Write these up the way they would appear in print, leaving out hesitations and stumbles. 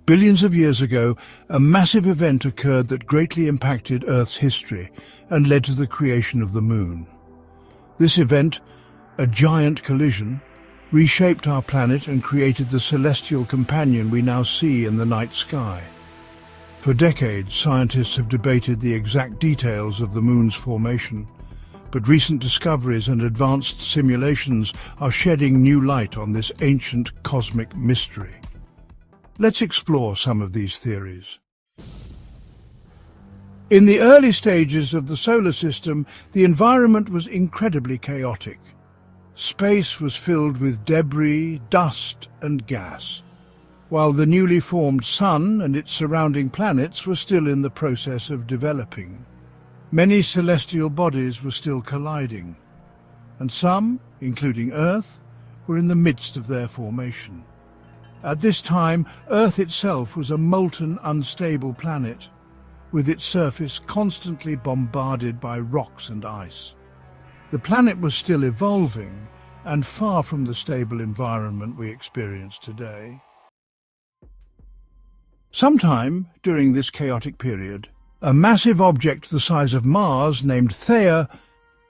Billions of years ago, a massive event occurred that greatly impacted Earth's history and led to the creation of the Moon. This event, a giant collision, reshaped our planet and created the celestial companion we now see in the night sky. For decades, scientists have debated the exact details of the Moon's formation, but recent discoveries and advanced simulations are shedding new light on this ancient cosmic mystery. Let's explore some of these theories. In the early stages of the solar system, the environment was incredibly chaotic. Space was filled with debris, dust, and gas, while the newly formed Sun and its surrounding planets were still in the process of developing. Many celestial bodies were still colliding, and some, including Earth, were in the midst of their formation. At this time, Earth itself was a molten, unstable planet, with its surface constantly bombarded by rocks and ice. The planet was still evolving and far from the stable environment we experience today. Sometime during this chaotic period, a massive object the size of Mars named Theia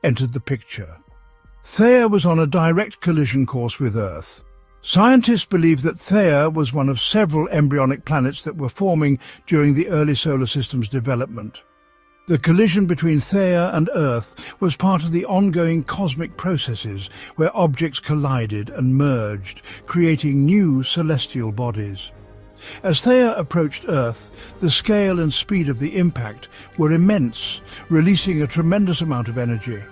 entered the picture. Theia was on a direct collision course with Earth. Scientists believe that Theia was one of several embryonic planets that were forming during the early solar system's development. The collision between Theia and Earth was part of the ongoing cosmic processes where objects collided and merged, creating new celestial bodies. As Theia approached Earth, the scale and speed of the impact were immense, releasing a tremendous amount of energy.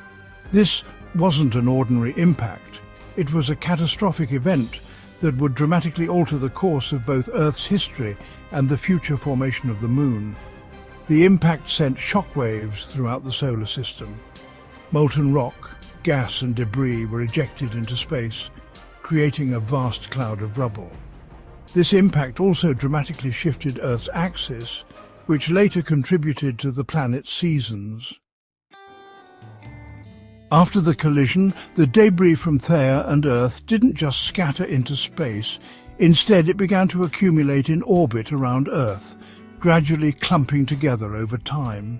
This wasn't an ordinary impact. It was a catastrophic event that would dramatically alter the course of both Earth's history and the future formation of the Moon. The impact sent shockwaves throughout the solar system. Molten rock, gas and debris were ejected into space, creating a vast cloud of rubble. This impact also dramatically shifted Earth's axis, which later contributed to the planet's seasons. After the collision, the debris from Theia and Earth didn't just scatter into space. Instead, it began to accumulate in orbit around Earth, gradually clumping together over time.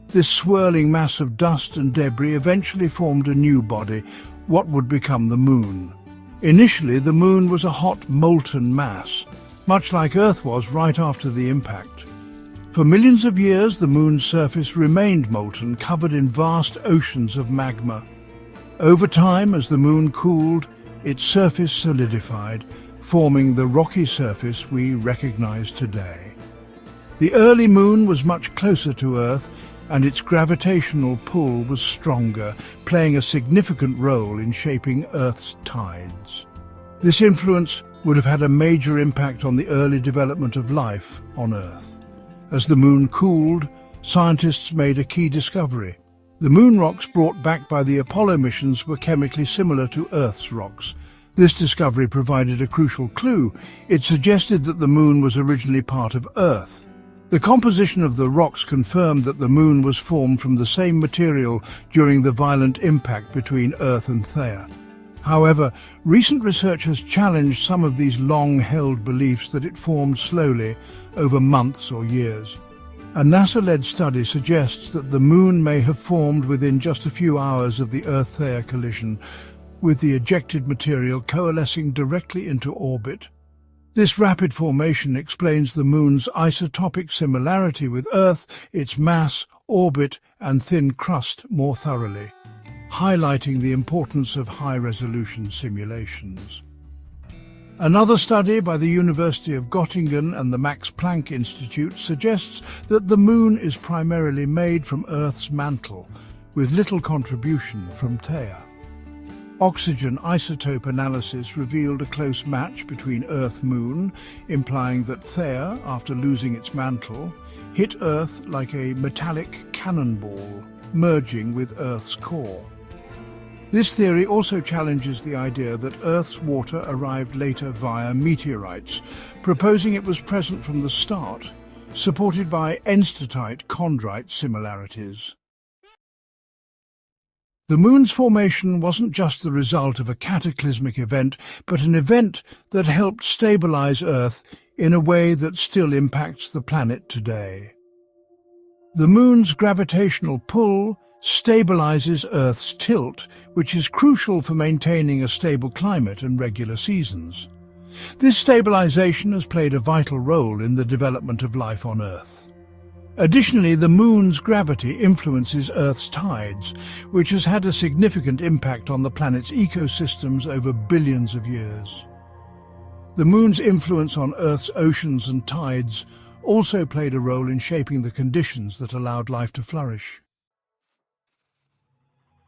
This swirling mass of dust and debris eventually formed a new body, what would become the Moon. Initially, the Moon was a hot, molten mass, much like Earth was right after the impact. For millions of years, the Moon's surface remained molten, covered in vast oceans of magma. Over time, as the Moon cooled, its surface solidified, forming the rocky surface we recognize today. The early Moon was much closer to Earth, and its gravitational pull was stronger, playing a significant role in shaping Earth's tides. This influence would have had a major impact on the early development of life on Earth. As the Moon cooled, scientists made a key discovery. The Moon rocks brought back by the Apollo missions were chemically similar to Earth's rocks. This discovery provided a crucial clue. It suggested that the Moon was originally part of Earth. The composition of the rocks confirmed that the Moon was formed from the same material during the violent impact between Earth and Theia. However, recent research has challenged some of these long-held beliefs that it formed slowly over months or years. A NASA-led study suggests that the Moon may have formed within just a few hours of the Earth-Theia collision, with the ejected material coalescing directly into orbit. This rapid formation explains the Moon's isotopic similarity with Earth, its mass, orbit, and thin crust more thoroughly, highlighting the importance of high-resolution simulations. Another study by the University of Göttingen and the Max Planck Institute suggests that the Moon is primarily made from Earth's mantle, with little contribution from Theia. Oxygen isotope analysis revealed a close match between Earth-Moon, implying that Theia, after losing its mantle, hit Earth like a metallic cannonball, merging with Earth's core. This theory also challenges the idea that Earth's water arrived later via meteorites, proposing it was present from the start, supported by enstatite-chondrite similarities. The Moon's formation wasn't just the result of a cataclysmic event, but an event that helped stabilize Earth in a way that still impacts the planet today. The Moon's gravitational pull stabilizes Earth's tilt, which is crucial for maintaining a stable climate and regular seasons. This stabilization has played a vital role in the development of life on Earth. Additionally, the Moon's gravity influences Earth's tides, which has had a significant impact on the planet's ecosystems over billions of years. The Moon's influence on Earth's oceans and tides also played a role in shaping the conditions that allowed life to flourish.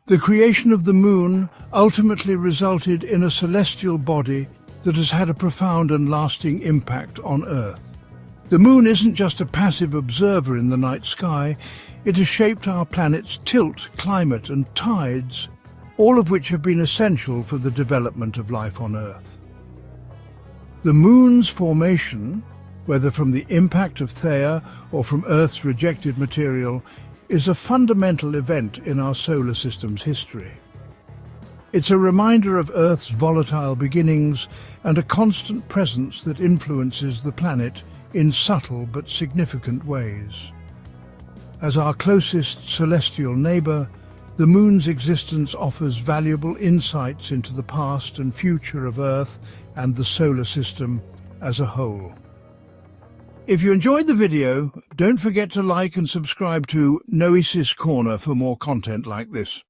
The creation of the Moon ultimately resulted in a celestial body that has had a profound and lasting impact on Earth. The Moon isn't just a passive observer in the night sky, it has shaped our planet's tilt, climate and tides, all of which have been essential for the development of life on Earth. The Moon's formation, whether from the impact of Theia or from Earth's rejected material, is a fundamental event in our solar system's history. It's a reminder of Earth's volatile beginnings and a constant presence that influences the planet in subtle but significant ways. As our closest celestial neighbour, the Moon's existence offers valuable insights into the past and future of Earth and the solar system as a whole. If you enjoyed the video, don't forget to like and subscribe to Noesis Corner for more content like this.